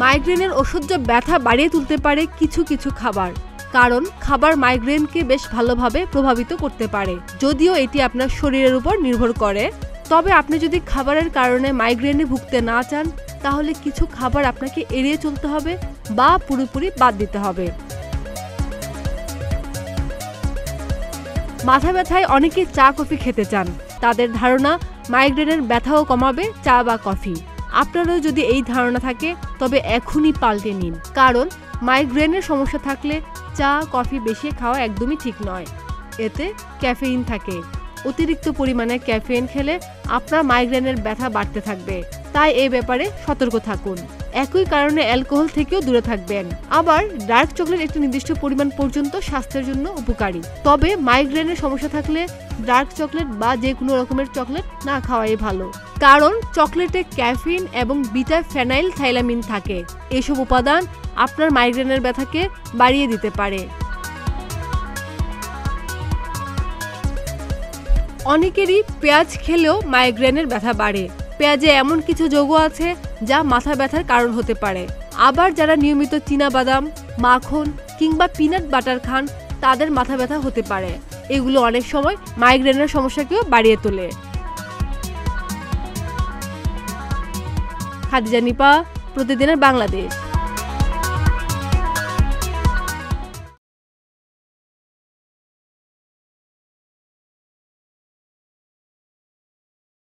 মাইগ্রেনের অসহ্য ব্যথা বাড়িয়ে তুলতে পারে কিছু কিছু খাবার, কারণ খাবার মাইগ্রেনকে বেশ ভালোভাবে প্রভাবিত করতে পারে। যদিও এটি আপনার শরীরের উপর নির্ভর করে, তবে আপনি যদি খাবারের কারণে মাইগ্রেনে ভুগতে না চান তাহলে কিছু খাবার আপনাকে এড়িয়ে চলতে হবে বা পুরোপুরি বাদ দিতে হবে। মাথা ব্যথায় অনেকে চা কফি খেতে চান। তাদের ধারণা মাইগ্রেনের ব্যথাও কমাবে চা বা কফি। আপনারও যদি এই ধারণা থাকে তবে এখনই পাল্টে নিন, কারণ মাইগ্রেনের সমস্যা থাকলে চা কফি বেশি খাওয়া একদমই ঠিক নয়। এতে ক্যাফেইন থাকে। অতিরিক্ত পরিমাণে ক্যাফেইন খেলে আপনার মাইগ্রেনের ব্যথা বাড়তে থাকবে, তাই এই ব্যাপারে সতর্ক থাকুন। একই কারণে অ্যালকোহল থেকেও দূরে থাকবেন। আবার ডার্ক চকলেট একটি নির্দিষ্ট পরিমাণ পর্যন্ত স্বাস্থ্যের জন্য উপকারী, তবে মাইগ্রেনের সমস্যা থাকলে ডার্ক চকলেট বা যে কোনো রকমের চকলেট না খাওয়াই ভালো, কারণ চকলেটে ক্যাফিন এবং বিটা ফেনাইল থাইলামিন থাকে। এসব উপাদান আপনার মাইগ্রেনের ব্যথাকে বাড়িয়ে দিতে পারে। অনেকেরই পেঁয়াজ খেলেও মাইগ্রেনের ব্যথা বাড়ে। পেঁয়াজে এমন কিছু যৌগ আছে যা মাথা ব্যথার কারণ হতে পারে। আবার যারা নিয়মিত চীনাবাদাম, মাখন কিংবা পিনাট বাটার খান তাদের মাথা ব্যথা হতে পারে। এগুলো অনেক সময় মাইগ্রেনের সমস্যাকেও বাড়িয়ে তোলে। খাদিজা নিপা, প্রতিদিনের বাংলাদেশ।